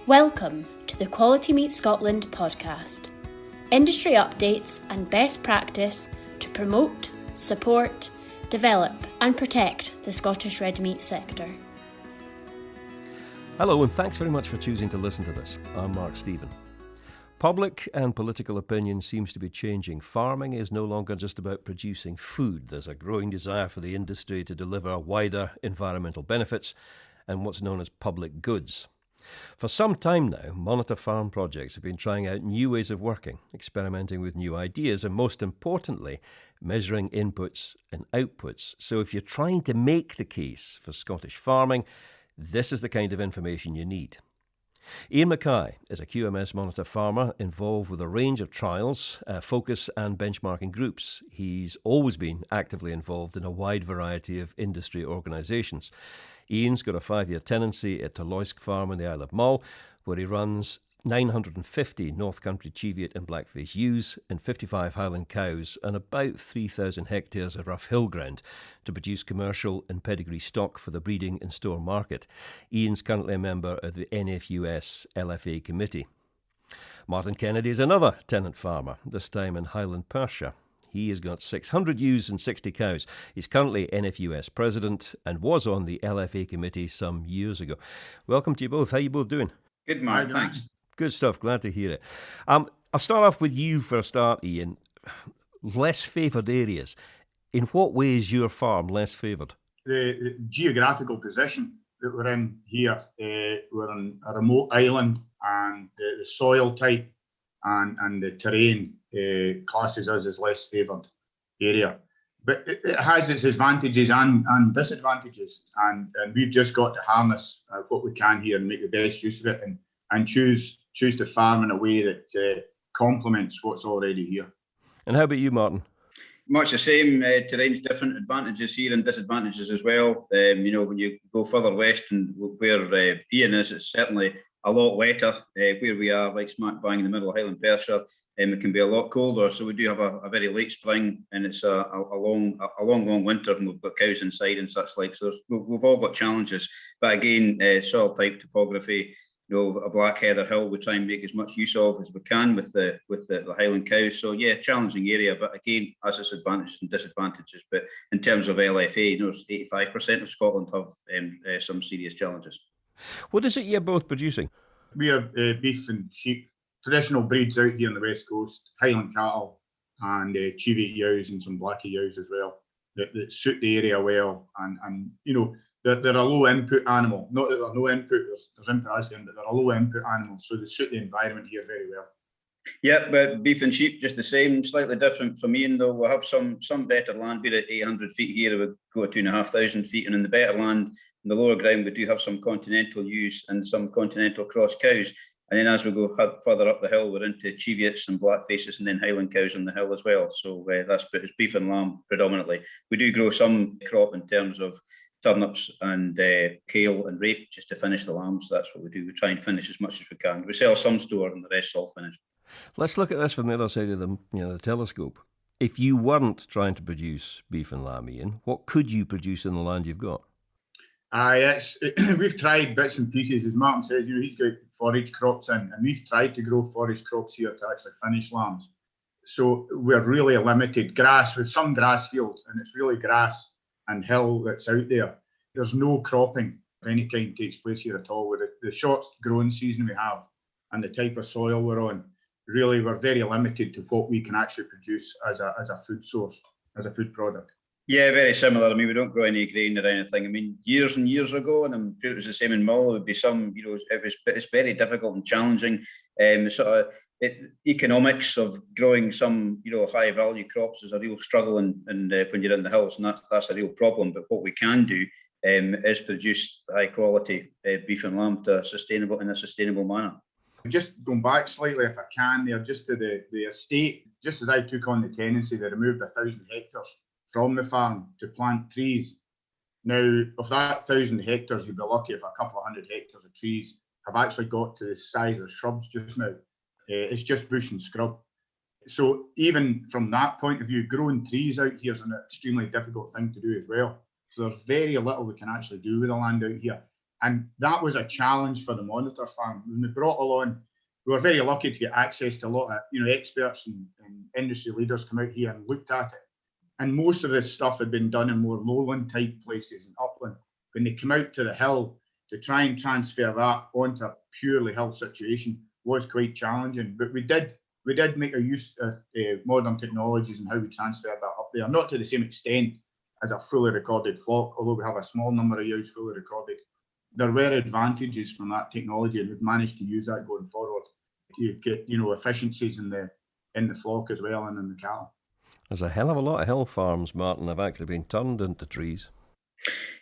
Welcome to the Quality Meat Scotland podcast. Industry updates and best practice to promote, support, develop and protect the Scottish red meat sector. Hello and thanks very much for choosing to listen to this. I'm Mark Stephen. Public and political opinion seems to be changing. Farming is no longer just about producing food. There's a growing desire for the industry to deliver wider environmental benefits and what's known as public goods. For some time now, Monitor Farm projects have been trying out new ways of working, experimenting with new ideas and, most importantly, measuring inputs and outputs. So if you're trying to make the case for Scottish farming, this is the kind of information you need. Iain Mackay is a QMS Monitor farmer involved with a range of trials, focus and benchmarking groups. He's always been actively involved in a wide variety of industry organisations. Iain's got a 5-year tenancy at Terloisk Farm in the Isle of Mull, where he runs 950 North Country Cheviot and Blackface ewes and 55 Highland cows and about 3,000 hectares of rough hill ground to produce commercial and pedigree stock for the breeding and store market. Iain's currently a member of the NFUS LFA committee. Martin Kennedy is another tenant farmer, this time in Highland Perthshire. He has got 600 ewes and 60 cows. He's currently NFUS president and was on the LFA committee some years ago. Welcome to you both. How are you both doing? Good, Mark. Thanks. Good stuff. Glad to hear it. I'll start off with you for a start, Iain. Less favoured areas. In what way is your farm less favoured? The geographical position that we're in here, we're on a remote island, and the soil type and the terrain classes us as less favoured area. But it has its advantages and disadvantages, and we've just got to harness what we can here and make the best use of it and choose to farm in a way that complements what's already here. And how about you, Martin? Much the same. Terrain's different, advantages here and disadvantages as well. When you go further west and where Iain is, it's certainly a lot wetter. Where we are, like smack bang in the middle of Highland Perthshire, it can be a lot colder. So we do have a very late spring, and it's a long winter, and we've got cows inside and such like. So we've all got challenges. But again, soil type, topography, a black heather hill we try and make as much use of as we can with the Highland cows. So yeah, challenging area, but again, has its advantages and disadvantages. But in terms of LFA, 85% of Scotland have some serious challenges. What is it you're both producing? We have beef and sheep, traditional breeds out here on the west coast, Highland cattle and Cheviot ewes and some Blackie ewes as well that suit the area well, and they're a low input animal. Not that they're no input, there's input as them, but they're a low input animal, so they suit the environment here very well. Yeah, but beef and sheep just the same, slightly different from Iain though. We'll have some better land. We're at 800 feet here, we go to 2,500 feet, and in the better land, in the lower ground, we do have some continental ewes and some continental cross cows. And then as we go further up the hill, we're into Cheviots and Blackfaces and then Highland cows on the hill as well. So that's beef and lamb predominantly. We do grow some crop in terms of turnips and kale and rape just to finish the lambs. That's what we do. We try and finish as much as we can. We sell some store and the rest all finished. Let's look at this from the other side of the telescope. If you weren't trying to produce beef and lamb, Iain, what could you produce in the land you've got? We've tried bits and pieces, as Martin says. He's got forage crops in, and we've tried to grow forage crops here to actually finish lambs. So we're really limited. Grass, with some grass fields, and it's really grass and hill that's out there. There's no cropping of any kind takes place here at all. With the short growing season we have and the type of soil we're on, really we're very limited to what we can actually produce as a food source, as a food product. Yeah, very similar. I mean, we don't grow any grain or anything. I mean, years and years ago, and I'm sure it was the same in Mull, it would be some, it's very difficult and challenging. Economics of growing some, high value crops is a real struggle, and when you're in the hills, and that's a real problem. But what we can do is produce high quality beef and lamb in a sustainable manner. Just going back slightly, if I can, there, just to the estate, just as I took on the tenancy, they removed 1,000 hectares from the farm to plant trees. Now, of that 1,000 hectares, you'd be lucky if a couple of hundred hectares of trees have actually got to the size of shrubs just now. It's just bush and scrub. So even from that point of view, growing trees out here is an extremely difficult thing to do as well. So there's very little we can actually do with the land out here. And that was a challenge for the monitor farm. When we brought along, we were very lucky to get access to a lot of experts and industry leaders come out here and looked at it. And most of this stuff had been done in more lowland type places and upland. When they come out to the hill to try and transfer that onto a purely hill situation was quite challenging. But we did make a use of modern technologies and how we transferred that up there, not to the same extent as a fully recorded flock, although we have a small number of ewes fully recorded. There were advantages from that technology, and we've managed to use that going forward to get, efficiencies in the flock as well and in the cattle. There's a hell of a lot of hill farms, Martin, have actually been turned into trees.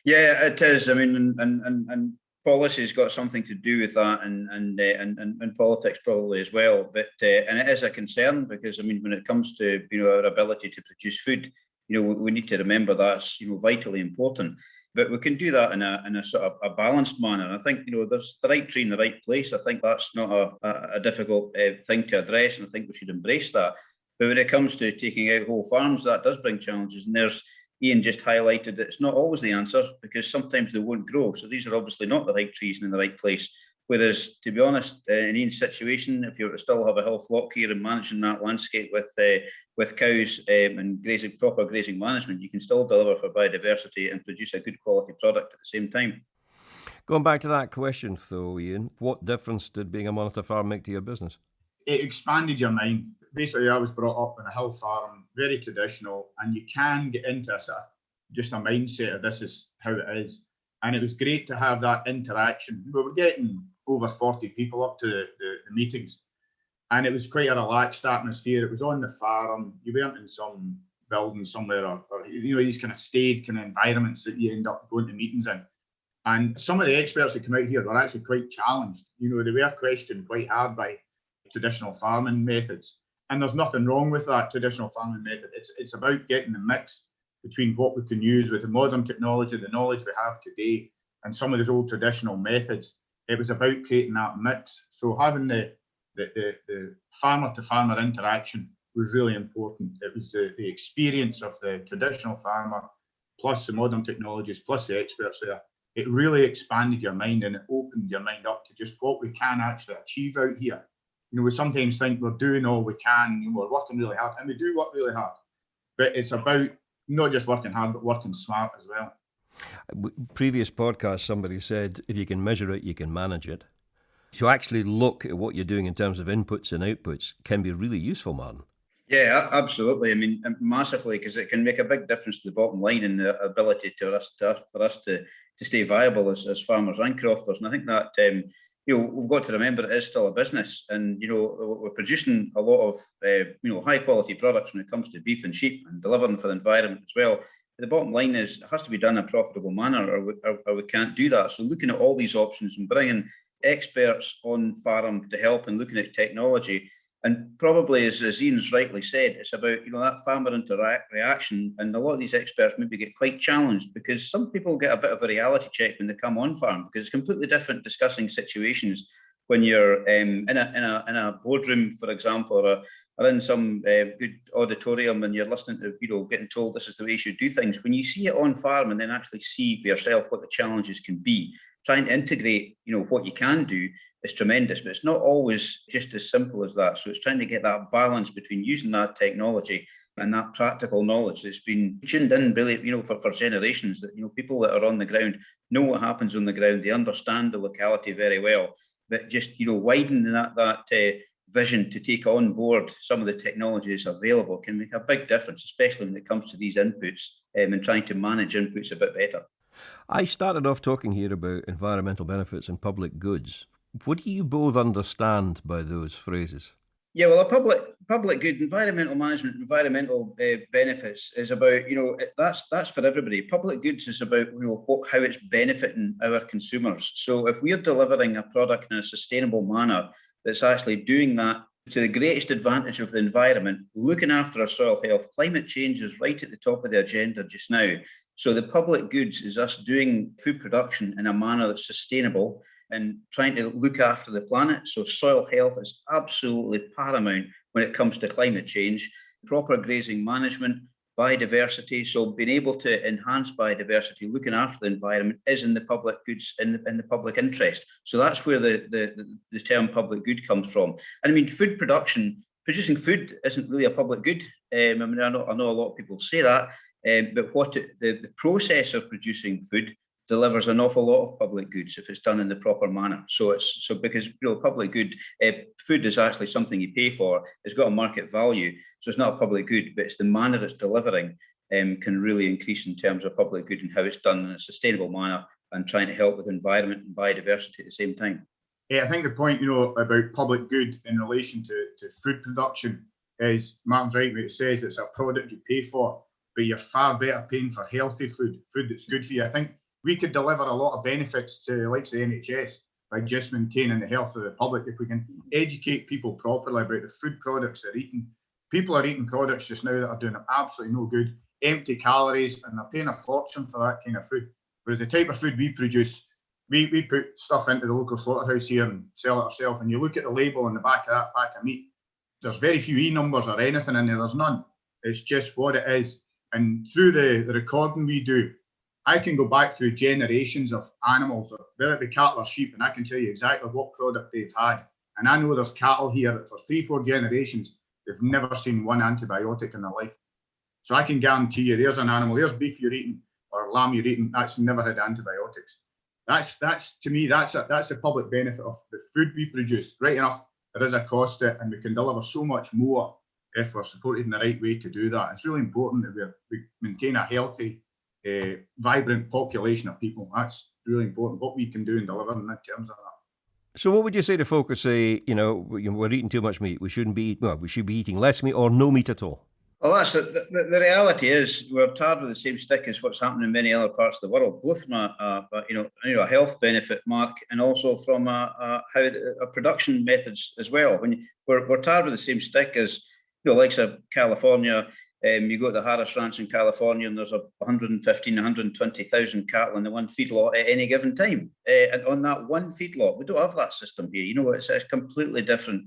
Yeah, it is. I mean, and policy's got something to do with that, and politics probably as well. But and it is a concern because, I mean, when it comes to our ability to produce food, we need to remember that's vitally important. But we can do that in a sort of a balanced manner. And I think there's the right tree in the right place. I think that's not a difficult thing to address, and I think we should embrace that. But when it comes to taking out whole farms, that does bring challenges. And there's Iain just highlighted that it's not always the answer because sometimes they won't grow. So these are obviously not the right trees and in the right place. Whereas, to be honest, in Iain's situation, if you were to still have a hill flock here and managing that landscape with cows and proper grazing management, you can still deliver for biodiversity and produce a good quality product at the same time. Going back to that question, though, Iain, what difference did being a monitor farm make to your business? It expanded your mind. Basically, I was brought up in a hill farm, very traditional, and you can get into just a mindset of this is how it is. And it was great to have that interaction. We were getting over 40 people up to the meetings, and it was quite a relaxed atmosphere. It was on the farm. You weren't in some building somewhere or these kind of staid kind of environments that you end up going to meetings in. And some of the experts that come out here were actually quite challenged. They were questioned quite hard by traditional farming methods. And there's nothing wrong with that traditional farming method. It's about getting the mix between what we can use with the modern technology, the knowledge we have today, and some of those old traditional methods. It was about creating that mix. So having the farmer to farmer interaction was really important. It was the experience of the traditional farmer, plus the modern technologies, plus the experts there. It really expanded your mind and it opened your mind up to just what we can actually achieve out here. We sometimes think we're doing all we can, we're working really hard, and we do work really hard. But it's about not just working hard, but working smart as well. Previous podcast, somebody said, if you can measure it, you can manage it. To actually look at what you're doing in terms of inputs and outputs can be really useful, Martin. Yeah, absolutely. I mean, massively, because it can make a big difference to the bottom line and the ability for us to stay viable as farmers and crofters. And I think that we've got to remember it is still a business, and we're producing a lot of high quality products when it comes to beef and sheep and delivering for the environment as well. But the bottom line is it has to be done in a profitable manner, or we can't do that. So looking at all these options and bringing experts on farm to help and looking at technology. And probably, as Iain's rightly said, it's about that farmer reaction. And a lot of these experts maybe get quite challenged because some people get a bit of a reality check when they come on farm, because it's completely different discussing situations when you're in a boardroom, for example, or in some good auditorium and you're listening to getting told this is the way you should do things. When you see it on farm and then actually see for yourself what the challenges can be, trying to integrate what you can do is tremendous, but it's not always just as simple as that. So it's trying to get that balance between using that technology and that practical knowledge that's been tuned in really, for generations, that people that are on the ground know what happens on the ground, they understand the locality very well, but just widening that vision to take on board some of the technologies available can make a big difference, especially when it comes to these inputs and trying to manage inputs a bit better. I started off talking here about environmental benefits and public goods. What do you both understand by those phrases? Yeah, well, a public good, environmental management, environmental benefits is about, that's for everybody. Public goods is about, how it's benefiting our consumers. So if we're delivering a product in a sustainable manner that's actually doing that to the greatest advantage of the environment, looking after our soil health, climate change is right at the top of the agenda just now. So the public goods is us doing food production in a manner that's sustainable and trying to look after the planet. So soil health is absolutely paramount when it comes to climate change. Proper grazing management, biodiversity. So being able to enhance biodiversity, looking after the environment, is in the public goods, in the public interest. So that's where the term public good comes from. And I mean, food production, producing food isn't really a public good. I mean, I know a lot of people say that, but the process of producing food delivers an awful lot of public goods if it's done in the proper manner. So because public good, food is actually something you pay for. It's got a market value, so it's not a public good, but it's the manner it's delivering can really increase in terms of public good and how it's done in a sustainable manner and trying to help with environment and biodiversity at the same time. Yeah, I think the point about public good in relation to food production is, Martin's right when it says it's a product you pay for, but you're far better paying for healthy food that's good for you. I think we could deliver a lot of benefits to the likes of the NHS by just maintaining the health of the public if we can educate people properly about the food products they're eating. People are eating products just now that are doing them absolutely no good, empty calories, and they're paying a fortune for that kind of food. Whereas the type of food we produce, we put stuff into the local slaughterhouse here and sell it ourselves. And you look at the label on the back of that pack of meat, there's very few E numbers or anything in there. There's none. It's just what it is. And through the recording we do, I can go back through generations of animals, whether it be cattle or sheep, and I can tell you exactly what product they've had. And I know there's cattle here that for 3-4 generations, they've never seen one antibiotic in their life. So I can guarantee you, there's an animal, there's beef you're eating or lamb you're eating, that's never had antibiotics. That's to me, that's a public benefit of the food we produce. Right enough, there is a cost to it, and we can deliver so much more if we're supported in the right way to do that. It's really important that we maintain a healthy, vibrant population of people. That's really important, what we can do in delivering in terms of that. So what would you say to folk who say, we're eating too much meat, we should be eating less meat or no meat at all? Well, that's the reality is we're tarred with the same stick as what's happening in many other parts of the world, both from a health benefit, Mark, and also from how production methods as well. When we're tarred with the same stick as likes of California. You go to the Harris Ranch in California, and there's 115, 120,000 cattle in the one feedlot at any given time. And on that one feedlot, we don't have that system here. It's a completely different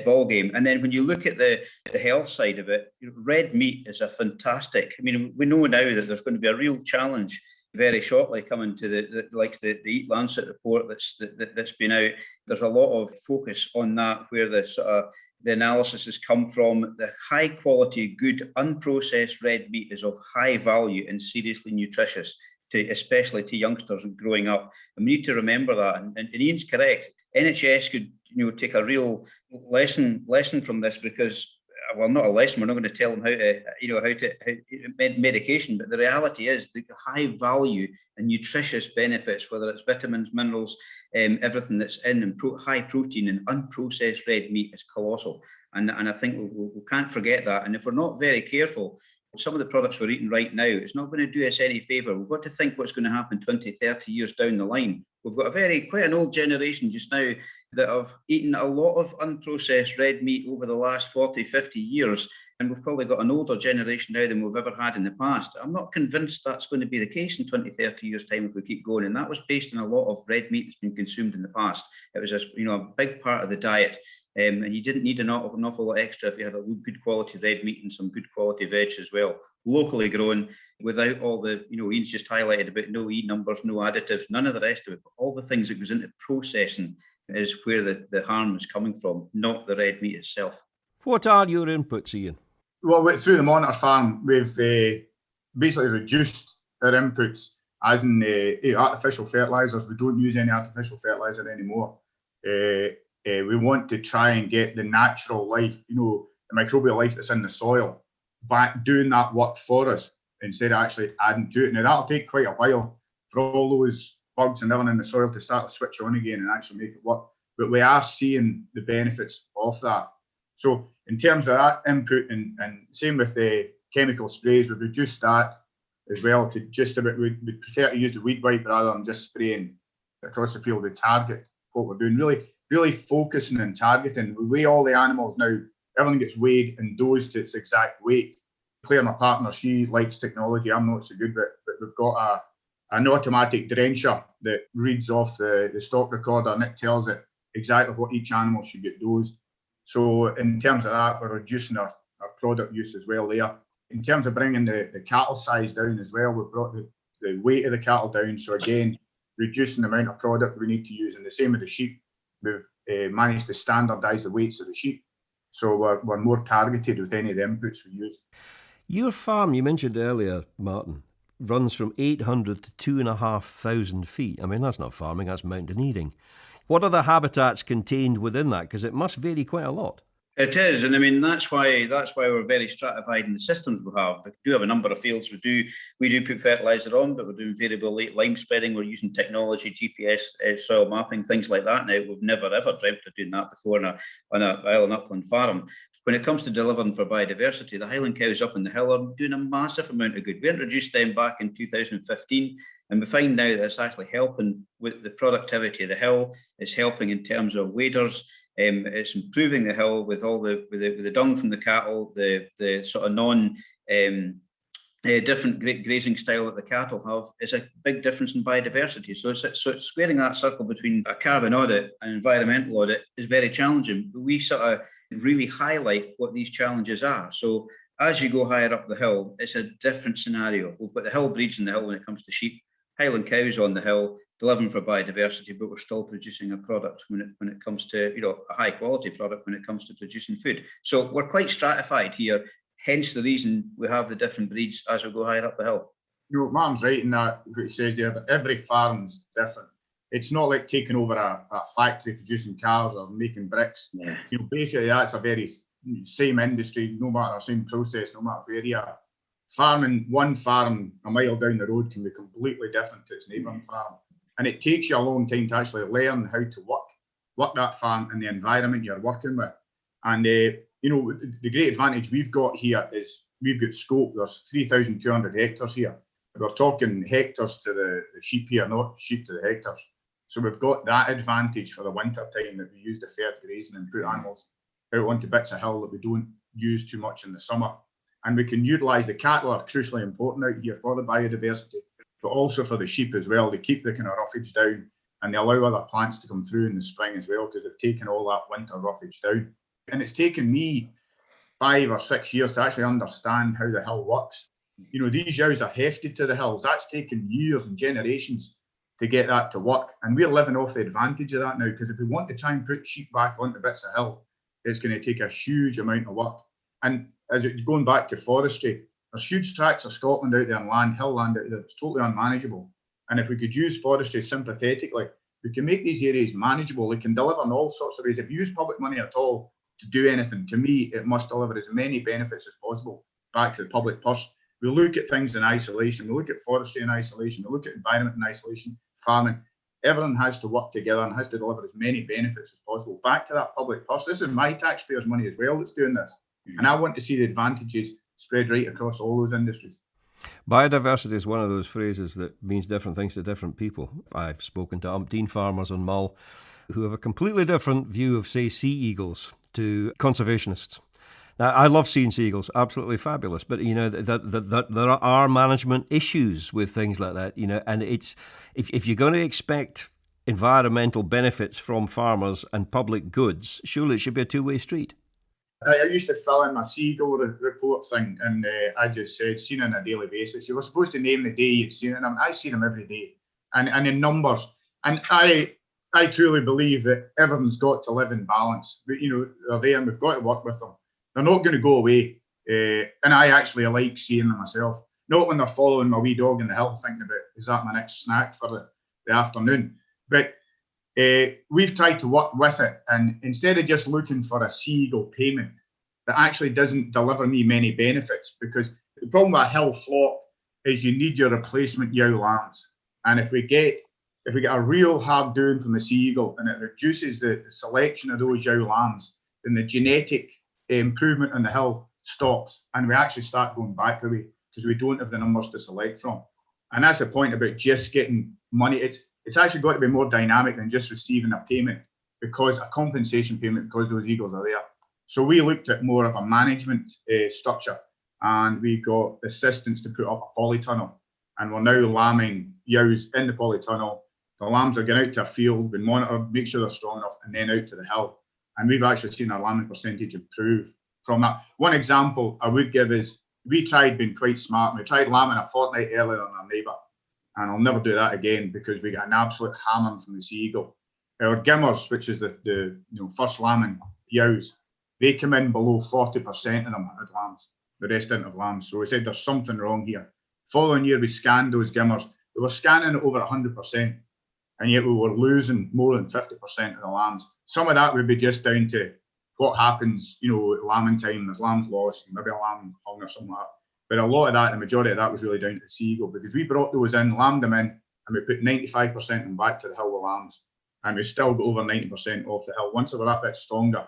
ball game. And then when you look at the health side of it, red meat is a fantastic. I mean, we know now that there's going to be a real challenge very shortly coming to the Eat Lancet report that's been out. There's a lot of focus on that, where the analysis has come from. The high quality, good, unprocessed red meat is of high value and seriously nutritious, especially to youngsters growing up. And we need to remember that. And Ian's correct. NHS could take a real lesson from this, because, well, not a lesson. We're not going to tell them how to medication, but the reality is the high value and nutritious benefits, whether it's vitamins, minerals, everything that's in high protein and unprocessed red meat is colossal. And I think we can't forget that. And if we're not very careful, some of the products we're eating right now, it's not going to do us any favour. We've got to think what's going to happen 20, 30 years down the line. We've got quite an old generation just now that have eaten a lot of unprocessed red meat over the last 40, 50 years. And we've probably got an older generation now than we've ever had in the past. I'm not convinced that's going to be the case in 20, 30 years' time if we keep going. And that was based on a lot of red meat that's been consumed in the past. It was a big part of the diet. And you didn't need an awful lot extra if you had a good quality red meat and some good quality veg as well. Locally grown, without all the, Ian's just highlighted about no E numbers, no additives, none of the rest of it. But all the things that goes into processing is where the harm is coming from, not the red meat itself. What are your inputs, Iain? Well, through the Monitor Farm, we've basically reduced our inputs, as in artificial fertilisers. We don't use any artificial fertiliser anymore. We want to try and get the natural life, the microbial life that's in the soil, back doing that work for us instead of actually adding to it. Now, that'll take quite a while for all those bugs and everything in the soil to start to switch on again and actually make it work. But we are seeing the benefits of that. So in terms of that input, and same with the chemical sprays, we've reduced that as well to just about, we prefer to use the weed wipe rather than just spraying across the field to target what we're doing. Really focusing and targeting. We weigh all the animals now. Everything gets weighed and dosed to its exact weight. Claire, my partner, she likes technology. I'm not so good, but we've got an automatic drencher that reads off the stock recorder, and it tells it exactly what each animal should get dosed. So in terms of that, we're reducing our product use as well there. In terms of bringing the cattle size down as well, we've brought the weight of the cattle down. So again, reducing the amount of product we need to use. And the same with the sheep. We've managed to standardise the weights of the sheep. So we're more targeted with any of the inputs we use. Your farm, you mentioned earlier, Martin, runs from 800 to 2,500 feet. I mean, that's not farming, that's mountaineering. What are the habitats contained within that? Because it must vary quite a lot. It is, and I mean that's why we're very stratified in the systems we have. We do have a number of fields. We do put fertiliser on, but we're doing variable lime spreading. We're using technology, GPS, soil mapping, things like that. Now we've never ever dreamt of doing that before on a Highland upland farm. When it comes to delivering for biodiversity, the Highland cows up in the hill are doing a massive amount of good. We introduced them back in 2015, and we find now that it's actually helping with the productivity of the hill. It's helping in terms of waders. It's improving the hill with all the dung from the cattle, the sort of different grazing style that the cattle have is a big difference in biodiversity. So it's squaring that circle between a carbon audit and environmental audit is very challenging. But we sort of really highlight what these challenges are. So as you go higher up the hill, it's a different scenario. We've got the hill breeds in the hill when it comes to sheep, Highland cows on the hill, delivering for biodiversity, but we're still producing a product when it comes to, a high quality product when it comes to producing food. So we're quite stratified here, hence the reason we have the different breeds as we go higher up the hill. Martin's right in that, what he says there, that every farm's different. It's not like taking over a factory producing cars or making bricks. Yeah. Basically that's a very same industry, no matter, same process, no matter where you are. Farming, one farm a mile down the road can be completely different to its neighbouring farm. And it takes you a long time to actually learn how to work that farm and the environment you're working with. And, the great advantage we've got here is we've got scope. There's 3,200 hectares here. We're talking hectares to the sheep here, not sheep to the hectares. So we've got that advantage for the winter time that we use deferred grazing and put animals out onto bits of hill that we don't use too much in the summer. And we can utilise the cattle are crucially important out here for the biodiversity, but also for the sheep as well. They keep the kind of roughage down and they allow other plants to come through in the spring as well because they've taken all that winter roughage down. And it's taken me 5 or 6 years to actually understand how the hill works. These ewes are hefted to the hills. That's taken years and generations to get that to work. And we're living off the advantage of that now because if we want to try and put sheep back onto bits of hill, it's going to take a huge amount of work. And as it's going back to forestry, there's huge tracts of Scotland out there and hill land out there that's totally unmanageable. And if we could use forestry sympathetically, we can make these areas manageable. They can deliver in all sorts of ways. If you use public money at all to do anything, to me, it must deliver as many benefits as possible back to the public purse. We look at things in isolation. We look at forestry in isolation. We look at environment in isolation, farming. Everything has to work together and has to deliver as many benefits as possible back to that public purse. This is my taxpayers' money as well that's doing this. And I want to see the advantages spread right across all those industries. Biodiversity is one of those phrases that means different things to different people. I've spoken to umpteen farmers on Mull who have a completely different view of, say, sea eagles to conservationists. Now, I love seeing sea eagles, absolutely fabulous, but, there are management issues with things like that, and it's if you're going to expect environmental benefits from farmers and public goods, surely it should be a two-way street. I used to fill in my seagull report thing, and I just said, seen on a daily basis. You were supposed to name the day you'd seen them. I see them every day, and in numbers. And I truly believe that everyone's got to live in balance. But, they're there, and we've got to work with them. They're not going to go away. And I actually like seeing them myself. Not when they're following my wee dog in the hill, thinking about, is that my next snack for the afternoon? But we've tried to work with it, and instead of just looking for a seagull payment that actually doesn't deliver me many benefits, because the problem with a hill flock is you need your replacement yow lambs, and if we get a real hard doing from the seagull and it reduces the selection of those yow lambs, then the genetic improvement on the hill stops, and we actually start going back away because we don't have the numbers to select from. And that's the point about just getting money. It's actually got to be more dynamic than just receiving a payment, because a compensation payment, because those eagles are there. So we looked at more of a management structure, and we got assistants to put up a polytunnel, and we're now lambing yows in the polytunnel. The lambs are going out to a field, we monitor, make sure they're strong enough, and then out to the hill. And we've actually seen our lambing percentage improve from that. One example I would give is we tried being quite smart. We tried lambing a fortnight earlier than our neighbour, and I'll never do that again because we got an absolute hammering from the Sea Eagle. Our gimmers, which is the first lambing yows, they come in below 40% of them had lambs. The rest didn't have lambs. So we said there's something wrong here. Following year, we scanned those gimmers. We were scanning at over 100%, and yet we were losing more than 50% of the lambs. Some of that would be just down to what happens, at lambing time. There's lambs lost, maybe a lamb hung or something like that. But a lot of that, the majority of that was really down to the Sea Eagle, because we brought those in, lambed them in, and we put 95% of them back to the hill with lambs. And we still got over 90% off the hill once they were that bit stronger.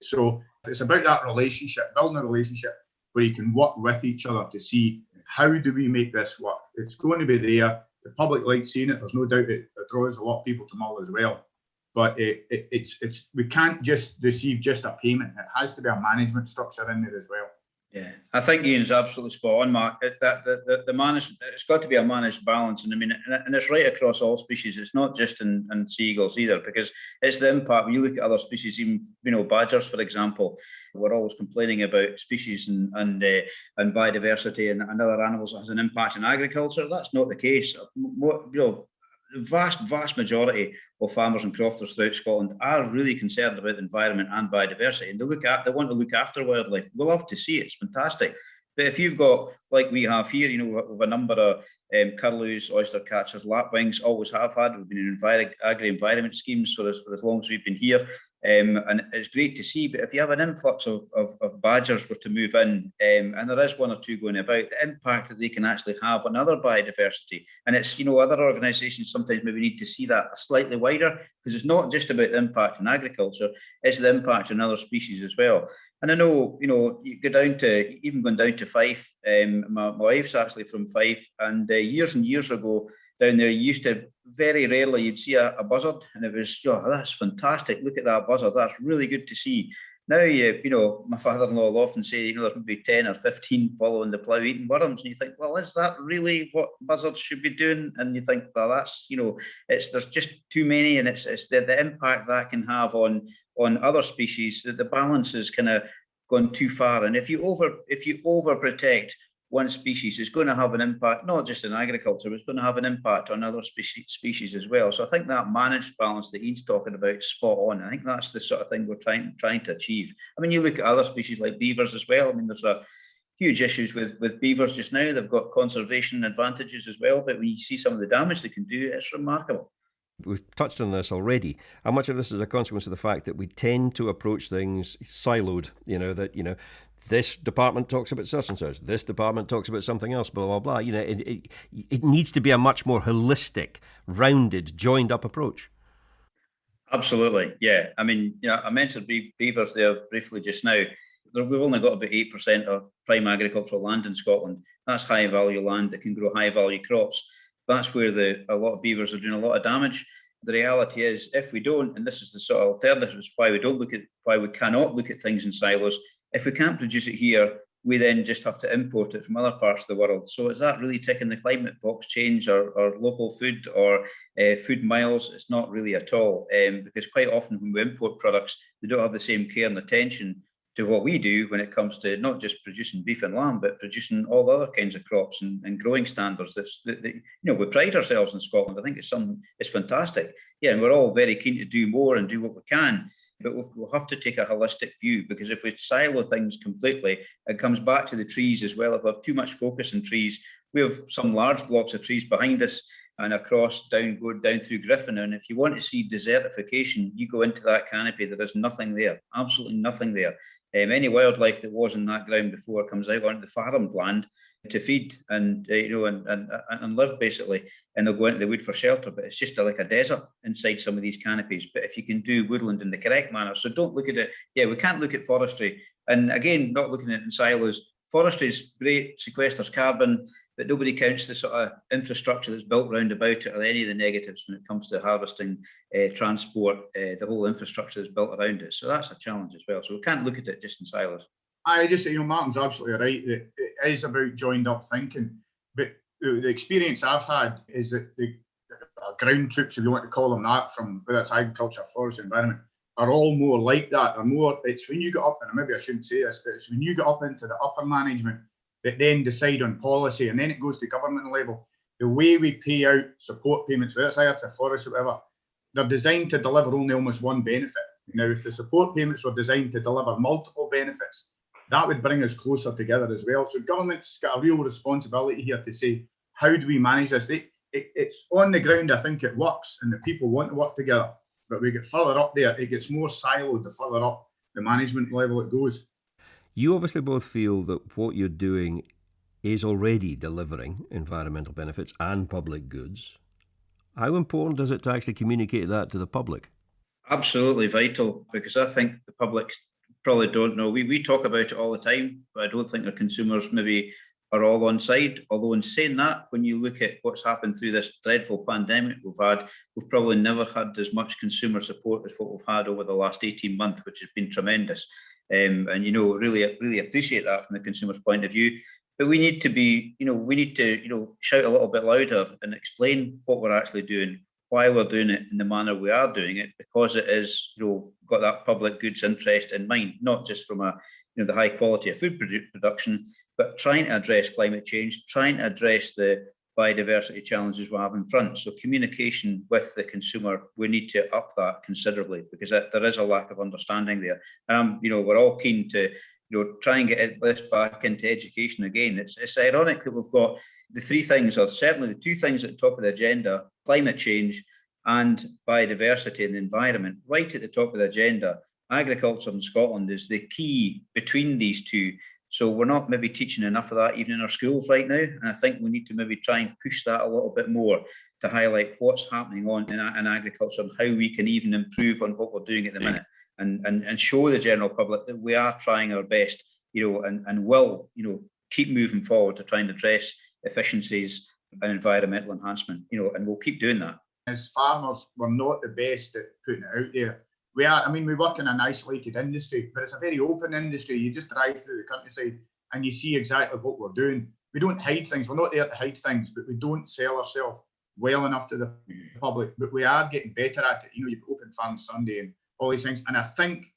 So it's about that relationship, building a relationship where you can work with each other to see how do we make this work. It's going to be there. The public likes seeing it. There's no doubt it draws a lot of people to Mull as well. But it's we can't just receive just a payment. It has to be a management structure in there as well. Yeah, I think Ian's absolutely spot on, Mark. The management, it's got to be a managed balance, and I mean, and it's right across all species. It's not just in seagulls either, because it's the impact. When you look at other species, even badgers, for example, we're always complaining about species and biodiversity and other animals that has an impact on agriculture. That's not the case. The vast majority of farmers and crofters throughout Scotland are really concerned about the environment and biodiversity, and they want to look after wildlife. We love to see it; it's fantastic. But if you've got, like we have here, with a number of curlews, oyster catchers, lapwings, always have had. We've been in agri-environment schemes for as long as we've been here. And it's great to see. But if you have an influx of badgers were to move in, and there is one or two going about, the impact that they can actually have on other biodiversity. And it's, other organisations sometimes maybe need to see that slightly wider, because it's not just about the impact on agriculture, it's the impact on other species as well. And I know, you go down to, even going down to Fife, my wife's actually from Fife, and years ago, down there, you used to, very rarely, you'd see a buzzard, and it was, that's fantastic. Look at that buzzard. That's really good to see. Now, my father-in-law will often say, there could be 10 or 15 following the plough eating worms. And you think, well, is that really what buzzards should be doing? And you think, well, that's, there's just too many, and it's the impact that can have on other species, that the balance is kind of gone too far. And if you overprotect one species, is going to have an impact, not just in agriculture, but it's going to have an impact on other species as well. So I think that managed balance that Ian's talking about is spot on. I think that's the sort of thing we're trying to achieve. I mean, you look at other species like beavers as well. I mean, there's a huge issues with beavers just now. They've got conservation advantages as well, but when you see some of the damage they can do, it's remarkable. We've touched on this already. How much of this is a consequence of the fact that we tend to approach things siloed, this department talks about such and such, this department talks about something else, blah, blah, blah. It needs to be a much more holistic, rounded, joined up approach. Absolutely, yeah. I mean, I mentioned beavers there briefly just now. We've only got about 8% of prime agricultural land in Scotland. That's high value land that can grow high value crops. That's where a lot of beavers are doing a lot of damage. The reality is, if we don't, and this is the sort of alternatives why we cannot look at things in silos. If we can't produce it here, we then just have to import it from other parts of the world. So is that really ticking the climate box change or local food or food miles? It's not really at all, because quite often when we import products, they don't have the same care and attention to what we do when it comes to not just producing beef and lamb, but producing all other kinds of crops and growing standards. We pride ourselves in Scotland. I think it's fantastic. Yeah, and we're all very keen to do more and do what we can. But we'll have to take a holistic view, because if we silo things completely, it comes back to the trees as well. If we have too much focus on trees, we have some large blocks of trees behind us and go down through Griffin. And if you want to see desertification, you go into that canopy, there is nothing there, absolutely nothing there. Any wildlife that was in that ground before comes out onto the farmed land to feed and live basically, and they'll go into the wood for shelter. But it's just like a desert inside some of these canopies. But if you can do woodland in the correct manner, so don't look at it. Yeah, we can't look at forestry, and again, not looking at it in silos. Forestry is great, sequesters carbon, but nobody counts the sort of infrastructure that's built round about it or any of the negatives when it comes to harvesting, transport, the whole infrastructure that's built around it. So that's a challenge as well. So we can't look at it just in silos. I just, Martin's absolutely right. It is about joined up thinking. But the experience I've had is that the ground troops, if you want to call them that, from whether it's agriculture, forest, environment, are all more like that. It's when you get up, and maybe I shouldn't say this, but it's when you get up into the upper management that then decide on policy, and then it goes to government level. The way we pay out support payments, whether it's either to forests or whatever, they're designed to deliver only almost one benefit. Now, if the support payments were designed to deliver multiple benefits, that would bring us closer together as well. So government's got a real responsibility here to say, how do we manage this? It's on the ground, I think it works, and the people want to work together. But we get further up there, it gets more siloed the further up the management level it goes. You obviously both feel that what you're doing is already delivering environmental benefits and public goods. How important is it to actually communicate that to the public? Absolutely vital, because I think the public probably don't know. We talk about it all the time, but I don't think our consumers maybe are all on side. Although in saying that, when you look at what's happened through this dreadful pandemic we've probably never had as much consumer support as what we've had over the last 18 months, which has been tremendous. And, really appreciate that from the consumer's point of view. But we need to shout a little bit louder and explain what we're actually doing, why we're doing it in the manner we are doing it, because it is, got that public goods interest in mind, not just from the high quality of food production, but trying to address climate change, trying to address the biodiversity challenges we have in front. So communication with the consumer, we need to up that considerably, because there is a lack of understanding there. We're all keen to try and get this back into education again. It's ironic that we've got the three things, or certainly the two things at the top of the agenda: climate change and biodiversity and the environment, right at the top of the agenda. Agriculture in Scotland is the key between these two. So we're not maybe teaching enough of that even in our schools right now. And I think we need to maybe try and push that a little bit more to highlight what's happening in agriculture and how we can even improve on what we're doing at the minute. And show the general public that we are trying our best, and will, keep moving forward to try and address efficiencies and environmental enhancement, and we'll keep doing that. As farmers, we're not the best at putting it out there. We work in an isolated industry, but it's a very open industry. You just drive through the countryside and you see exactly what we're doing. We don't hide things. We're not there to hide things, but we don't sell ourselves well enough to the public. But we are getting better at it. You've Open Farm Sunday and all these things. And I think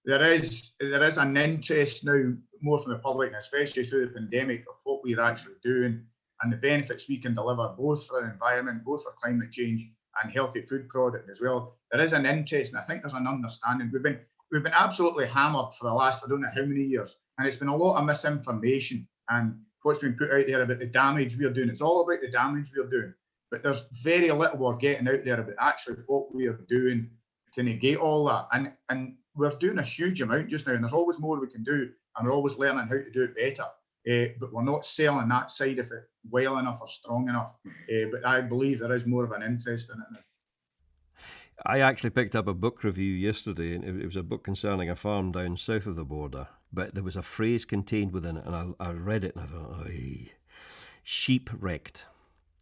there is an interest now more from the public, and especially through the pandemic, of what we're actually doing and the benefits we can deliver, both for the environment, both for climate change and healthy food product as well. There is an interest, and I think there's an understanding. We've been absolutely hammered for the last, I don't know how many years, and it's been a lot of misinformation and what's been put out there about the damage we're doing. It's all about the damage we're doing, but there's very little we're getting out there about actually what we are doing to negate all that. And we're doing a huge amount just now, and there's always more we can do, and we're always learning how to do it better. But we're not selling that side of it well enough or strong enough. But I believe there is more of an interest in it now. I actually picked up a book review yesterday, and it was a book concerning a farm down south of the border. But there was a phrase contained within it, and I read it and I thought, sheep wrecked.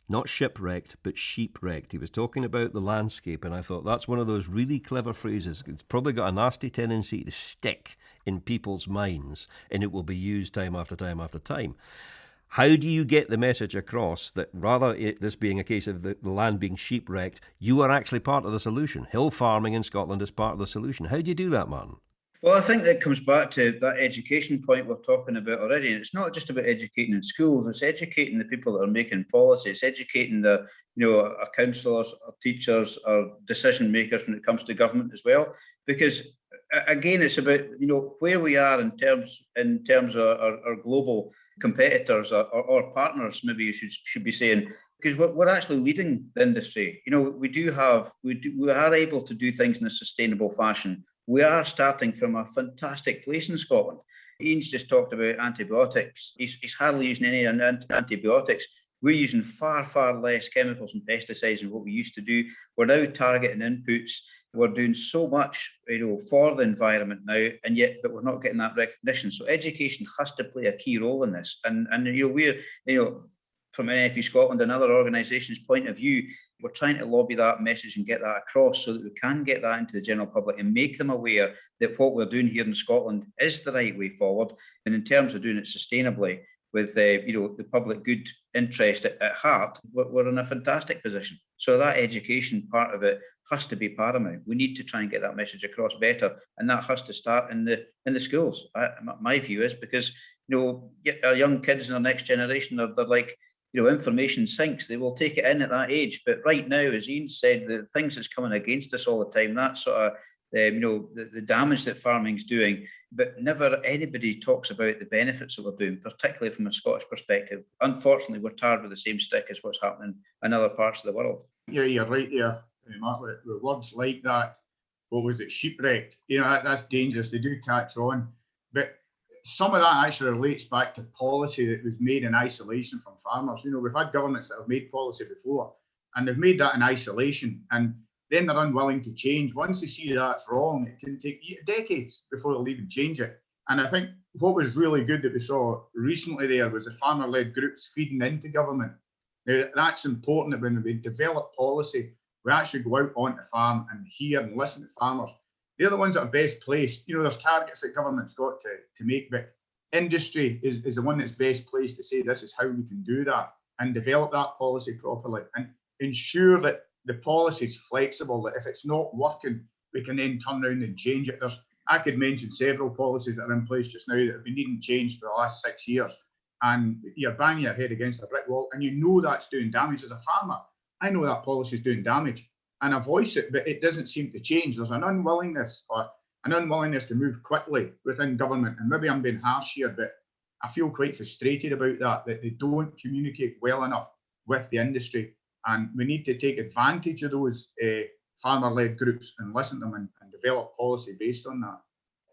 Not shipwrecked, but sheep-wrecked. He was talking about the landscape, and I thought that's one of those really clever phrases. It's probably got a nasty tendency to stick in people's minds, and it will be used time after time after time. How do you get the message across that rather this being a case of the land being sheep-wrecked, you are actually part of the solution? Hill farming in Scotland is part of the solution. How do you do that, Martin? Well, I think that comes back to that education point we're talking about already. And it's not just about educating in schools, it's educating the people that are making policy. It's educating our councillors, our teachers, our decision makers when it comes to government as well. Because again, it's about, where we are in terms of our global competitors or partners, maybe you should be saying, because we're actually leading the industry. We are able to do things in a sustainable fashion. We are starting from a fantastic place in Scotland. Iain's just talked about antibiotics. He's hardly using any antibiotics. We're using far, far less chemicals and pesticides than what we used to do. We're now targeting inputs. We're doing so much, for the environment now, and yet, but we're not getting that recognition. So education has to play a key role in this. And we're, from NFUS Scotland and other organisations' point of view, we're trying to lobby that message and get that across so that we can get that into the general public and make them aware that what we're doing here in Scotland is the right way forward. And in terms of doing it sustainably with the public good interest at heart, we're in a fantastic position. So that education part of it has to be paramount. We need to try and get that message across better, and that has to start in the schools. My view is, because our young kids and our next generation, they're like, information sinks. They will take it in at that age. But right now, as Iain said, the things that's coming against us all the time, that sort of, the damage that farming's doing, but never anybody talks about the benefits that we're doing, particularly from a Scottish perspective. Unfortunately, we're tarred with the same stick as what's happening in other parts of the world. Yeah, you're right there, Mark, with words like that. What was it, shipwrecked? That's dangerous. They do catch on. But some of that actually relates back to policy that was made in isolation from farmers. We've had governments that have made policy before, and they've made that in isolation, and then they're unwilling to change. Once they see that's wrong, it can take decades before they'll even change it. And I think what was really good that we saw recently there was the farmer-led groups feeding into government. Now, that's important, that when we develop policy, we actually go out onto the farm and hear and listen to farmers. They're the ones that are best placed. There's targets that government's got to make, but industry is the one that's best placed to say this is how we can do that and develop that policy properly and ensure that the policy is flexible, that if it's not working, we can then turn around and change it. I could mention several policies that are in place just now that have been needing change for the last 6 years, and you're banging your head against a brick wall, and that's doing damage. As a farmer, I know that policy is doing damage, and I voice it, but it doesn't seem to change. There's an unwillingness to move quickly within government, and maybe I'm being harsh here, but I feel quite frustrated about that they don't communicate well enough with the industry. And we need to take advantage of those farmer-led groups and listen to them and develop policy based on that.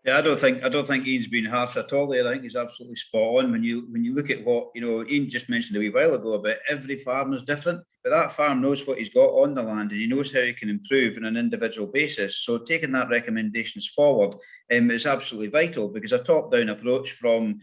Yeah, I don't think Iain's been harsh at all there. I think he's absolutely spot on. When you look at what Iain just mentioned a wee while ago about every farm is different, but that farm knows what he's got on the land and he knows how he can improve on an individual basis. So taking that recommendations forward is absolutely vital, because a top-down approach from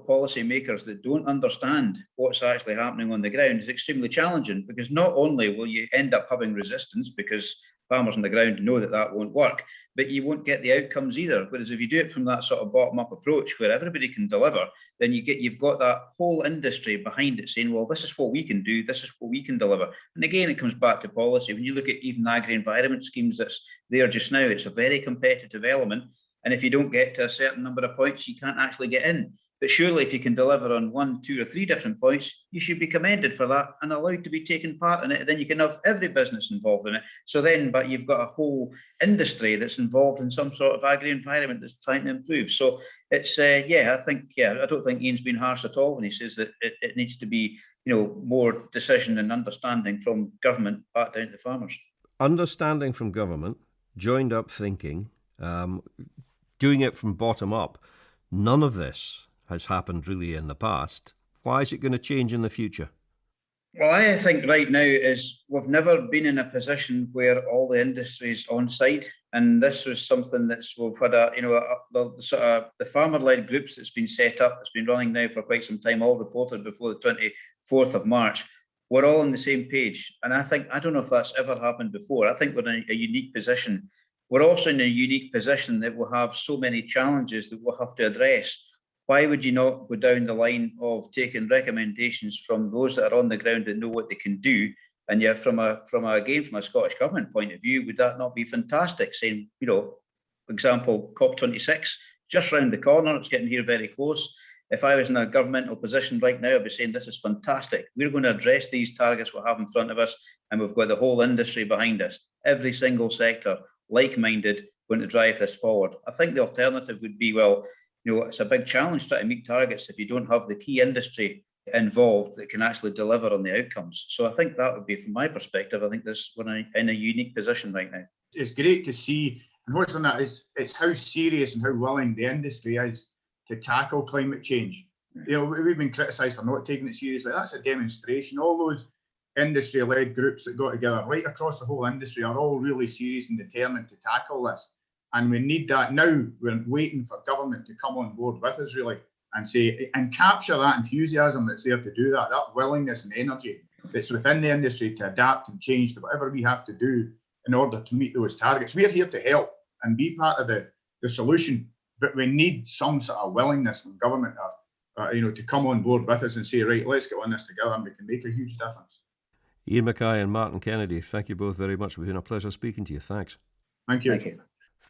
policy makers that don't understand what's actually happening on the ground is extremely challenging, because not only will you end up having resistance because farmers on the ground know that won't work, but you won't get the outcomes either. Whereas if you do it from that sort of bottom-up approach where everybody can deliver, then you've got that whole industry behind it saying, well, this is what we can do, this is what we can deliver. And again, it comes back to policy. When you look at even the agri-environment schemes that's there just now, it's a very competitive element. And if you don't get to a certain number of points, you can't actually get in. But surely if you can deliver on 1, 2 or 3 different points, you should be commended for that and allowed to be taken part in it. Then you can have every business involved in it. But you've got a whole industry that's involved in some sort of agri-environment that's trying to improve. So it's, I don't think Iain's been harsh at all when he says that it needs to be, more decision and understanding from government back down to farmers. Understanding from government, joined up thinking, doing it from bottom up. None of this has happened really in the past. Why is it going to change in the future? Well, I think right now is we've never been in a position where all the industry's on side, and this was something we've had the farmer-led groups that's been set up. It's been running now for quite some time. All reported before the 24th of March. We're all on the same page, and I don't know if that's ever happened before. I think we're in a unique position. We're also in a unique position that we'll have so many challenges that we'll have to address. Why would you not go down the line of taking recommendations from those that are on the ground that know what they can do? And yeah, from a Scottish Government point of view, would that not be fantastic? Saying, for example, COP26, just round the corner, it's getting here very close. If I was in a governmental position right now, I'd be saying this is fantastic. We're going to address these targets we have in front of us, and we've got the whole industry behind us. Every single sector, like-minded, going to drive this forward. I think the alternative would be, it's a big challenge trying to meet targets if you don't have the key industry involved that can actually deliver on the outcomes. So I think that would be, from my perspective, I think we're in a unique position right now. It's great to see, and what's on that is it's how serious and how willing the industry is to tackle climate change. We've been criticised for not taking it seriously. That's a demonstration. All those industry-led groups that got together right across the whole industry are all really serious and determined to tackle this. And we need that now. We're waiting for government to come on board with us, really, and say, and capture that enthusiasm that's there to do that willingness and energy that's within the industry to adapt and change to whatever we have to do in order to meet those targets. We're here to help and be part of the solution, but we need some sort of willingness from government to come on board with us and say, right, let's get on this together and we can make a huge difference. Iain Mackay and Martin Kennedy, thank you both very much. It's been a pleasure speaking to you. Thanks. Thank you. Thank you.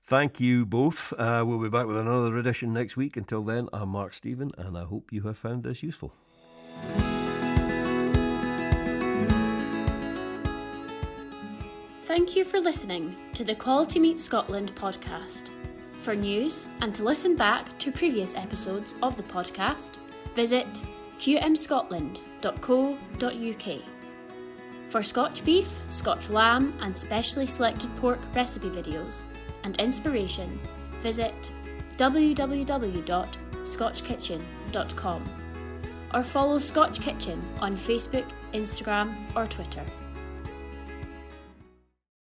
Thank you both. We'll be back with another edition next week. Until then, I'm Mark Stephen, and I hope you have found this useful. Thank you for listening to the Quality Meat Scotland podcast. For news and to listen back to previous episodes of the podcast, visit qmscotland.co.uk. For Scotch beef, Scotch lamb and specially selected pork recipe videos and inspiration, visit www.scotchkitchen.com or follow Scotch Kitchen on Facebook, Instagram or Twitter.